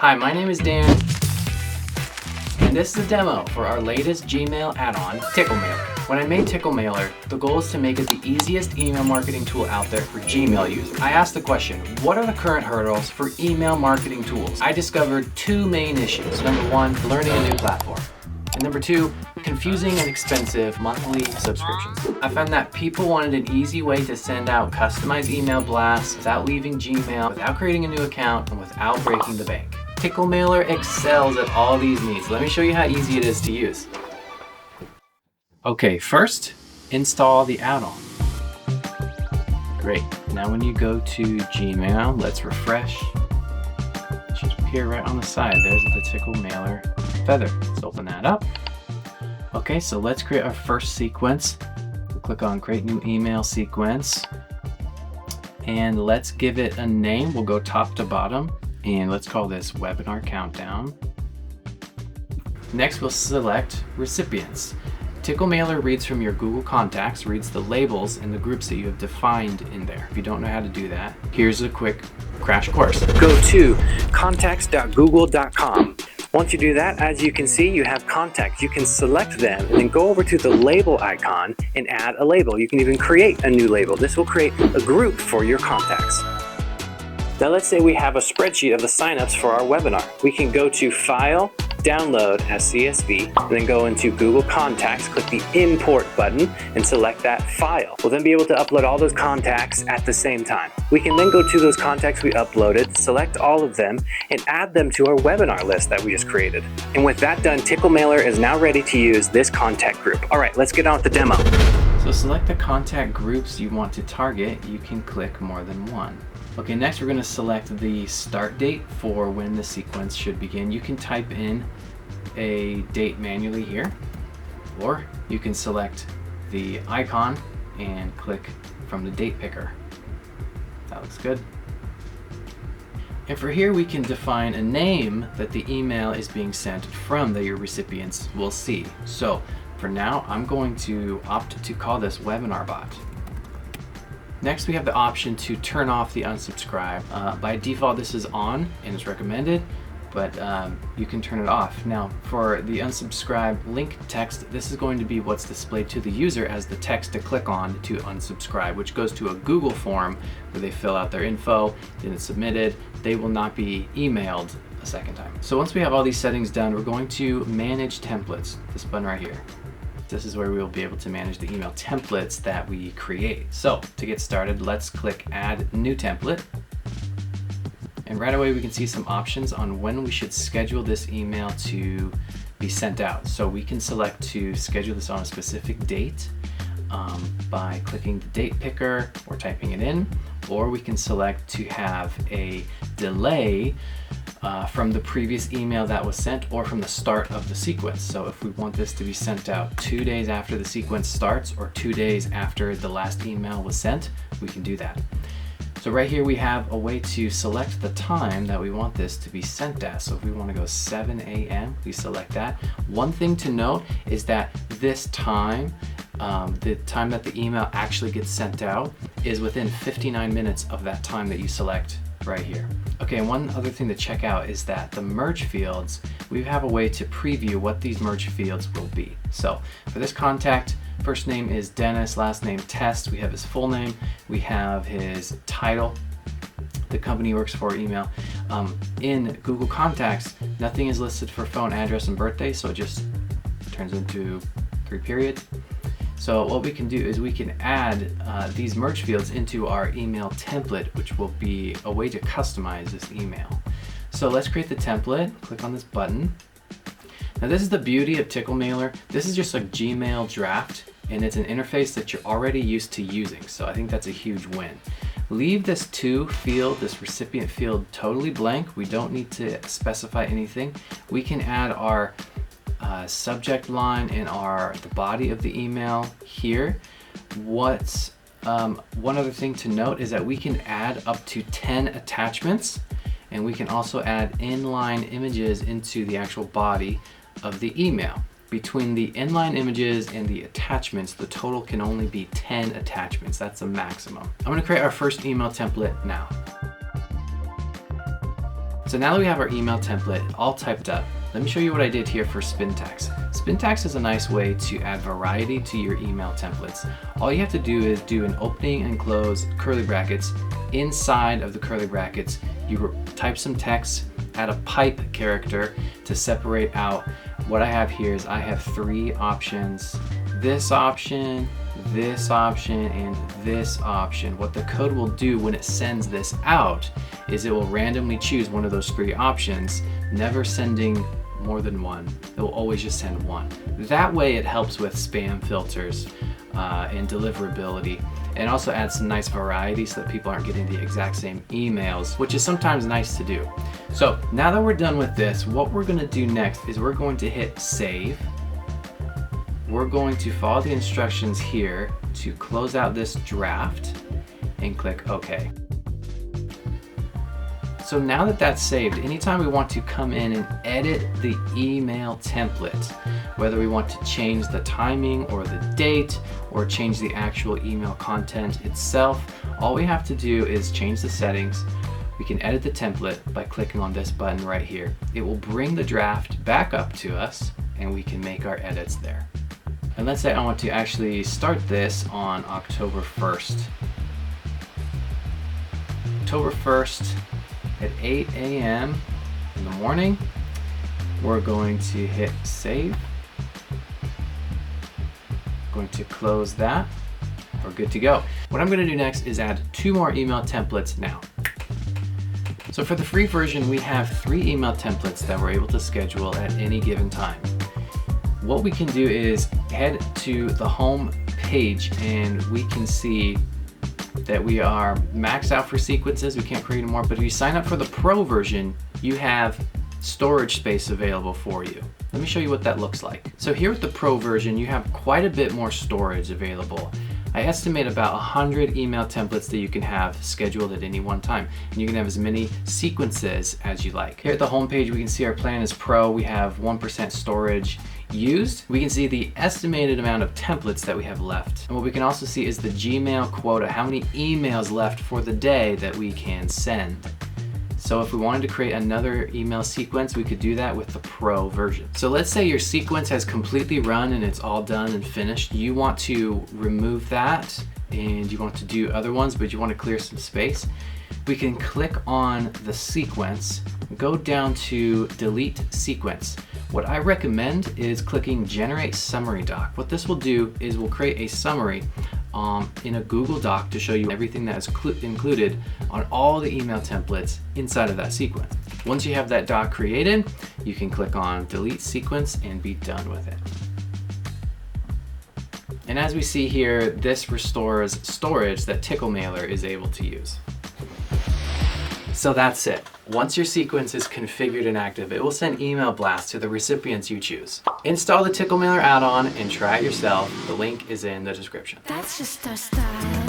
Hi, my name is Dan, and this is a demo for our latest Gmail add-on, Tickle Mailer. When I made Tickle Mailer, the goal is to make it the easiest email marketing tool out there for Gmail users. I asked the question, what are the current hurdles for email marketing tools? I discovered two main issues. Number one, learning a new platform. And number two, confusing and expensive monthly subscriptions. I found that people wanted an easy way to send out customized email blasts without leaving Gmail, without creating a new account, and without breaking the bank. Tickle Mailer excels at all these needs. Let me show you how easy it is to use. Okay, first, install the add-on. Great. Now when you go to Gmail, let's refresh. It should appear right on the side. There's the Tickle Mailer feather. Let's open that up. Okay, so let's create our first sequence. We'll click on Create New Email Sequence. And let's give it a name. We'll go top to bottom. And let's call this Webinar Countdown. Next, we'll select Recipients. Tickle Mailer reads from your Google Contacts, reads the labels and the groups that you have defined in there. If you don't know how to do that, here's a quick crash course. Go to contacts.google.com. Once you do that, as you can see, you have contacts. You can select them and then go over to the label icon and add a label. You can even create a new label. This will create a group for your contacts. Now let's say we have a spreadsheet of the signups for our webinar. We can go to File, Download as CSV, and then go into Google Contacts, click the Import button, and select that file. We'll then be able to upload all those contacts at the same time. We can then go to those contacts we uploaded, select all of them, and add them to our webinar list that we just created. And with that done, Tickle Mailer is now ready to use this contact group. All right, let's get on with the demo. So select the contact groups you want to target. You can click more than one. Okay, next we're going to select the start date for when the sequence should begin. You can type in a date manually here, or you can select the icon and click from the date picker. That looks good. And for here we can define a name that the email is being sent from that your recipients will see. So for now, I'm going to opt to call this Webinar Bot. Next, we have the option to turn off the unsubscribe. By default, this is on and it's recommended, but you can turn it off. Now, for the unsubscribe link text, this is going to be what's displayed to the user as the text to click on to unsubscribe, which goes to a Google form where they fill out their info, then it's submitted. They will not be emailed a second time. So once we have all these settings done, we're going to manage templates, this button right here. This is where we will be able to manage the email templates that we create. So to get started, let's click Add New Template. And right away we can see some options on when we should schedule this email to be sent out. So we can select to schedule this on a specific date by clicking the date picker or typing it in, or we can select to have a delay from the previous email that was sent or from the start of the sequence. So if we want this to be sent out 2 days after the sequence starts or 2 days after the last email was sent, we can do that. So right here we have a way to select the time that we want this to be sent at. So if we want to go 7 a.m., we select that. One thing to note is that this time, the time that the email actually gets sent out is within 59 minutes of that time that you select right here. Okay, and one other thing to check out is that the merge fields, we have a way to preview what these merge fields will be. So for this contact, first name is Dennis, last name Test, we have his full name, we have his title, the company he works for, email. In Google Contacts, nothing is listed for phone, address, and birthday, so it just turns into 3 periods. So what we can do is we can add these merge fields into our email template, which will be a way to customize this email. So let's create the template, click on this button. Now this is the beauty of Tickle Mailer. This is just a Gmail draft, and it's an interface that you're already used to using. So I think that's a huge win. Leave this to field, this recipient field, totally blank. We don't need to specify anything. We can add our subject line and the body of the email here. One other thing to note is that we can add up to 10 attachments, and we can also add inline images into the actual body of the email. Between the inline images and the attachments, the total can only be 10 attachments. That's a maximum. I'm going to create our first email template now. So now that we have our email template all typed up, let me show you what I did here for spin tags. Spin tags is a nice way to add variety to your email templates. All you have to do is do an opening and close curly brackets. Inside of the curly brackets, you type some text, add a pipe character to separate out. What I have here is I have 3 options: this option, this option, and this option. What the code will do when it sends this out is it will randomly choose one of those 3 options, never sending more than one. It will always just send one. That way it helps with spam filters and deliverability, and also adds some nice variety so that people aren't getting the exact same emails, which is sometimes nice to do. So now that we're done with this, what we're gonna do next is we're going to hit save. We're going to follow the instructions here to close out this draft and click OK. So now that that's saved, anytime we want to come in and edit the email template, whether we want to change the timing or the date or change the actual email content itself, all we have to do is change the settings. We can edit the template by clicking on this button right here. It will bring the draft back up to us and we can make our edits there. And let's say I want to actually start this on October 1st. October 1st at 8 a.m. in the morning. We're going to hit save. Going to close that. We're good to go. What I'm going to do next is add 2 more email templates now. So for the free version, we have 3 email templates that we're able to schedule at any given time. What we can do is head to the home page and we can see that we are maxed out for sequences. We can't create more, but if you sign up for the Pro version, you have storage space available for you. Let me show you what that looks like. So here with the Pro version, you have quite a bit more storage available. I estimate about 100 email templates that you can have scheduled at any one time. And you can have as many sequences as you like. Here at the home page, we can see our plan is Pro. We have 1% storage used. We can see the estimated amount of templates that we have left. And what we can also see is the Gmail quota, how many emails left for the day that we can send. So if we wanted to create another email sequence, we could do that with the Pro version. So let's say your sequence has completely run and it's all done and finished. You want to remove that and you want to do other ones, but you want to clear some space. We can click on the sequence, go down to delete sequence. What I recommend is clicking generate summary doc. What this will do is we'll create a summary in a Google Doc to show you everything that is included on all the email templates inside of that sequence. Once you have that doc created, you can click on delete sequence and be done with it. And as we see here, this restores storage that Tickle Mailer is able to use. So that's it. Once your sequence is configured and active, it will send email blasts to the recipients you choose. Install the Tickle Mailer add-on and try it yourself. The link is in the description. That's just our style.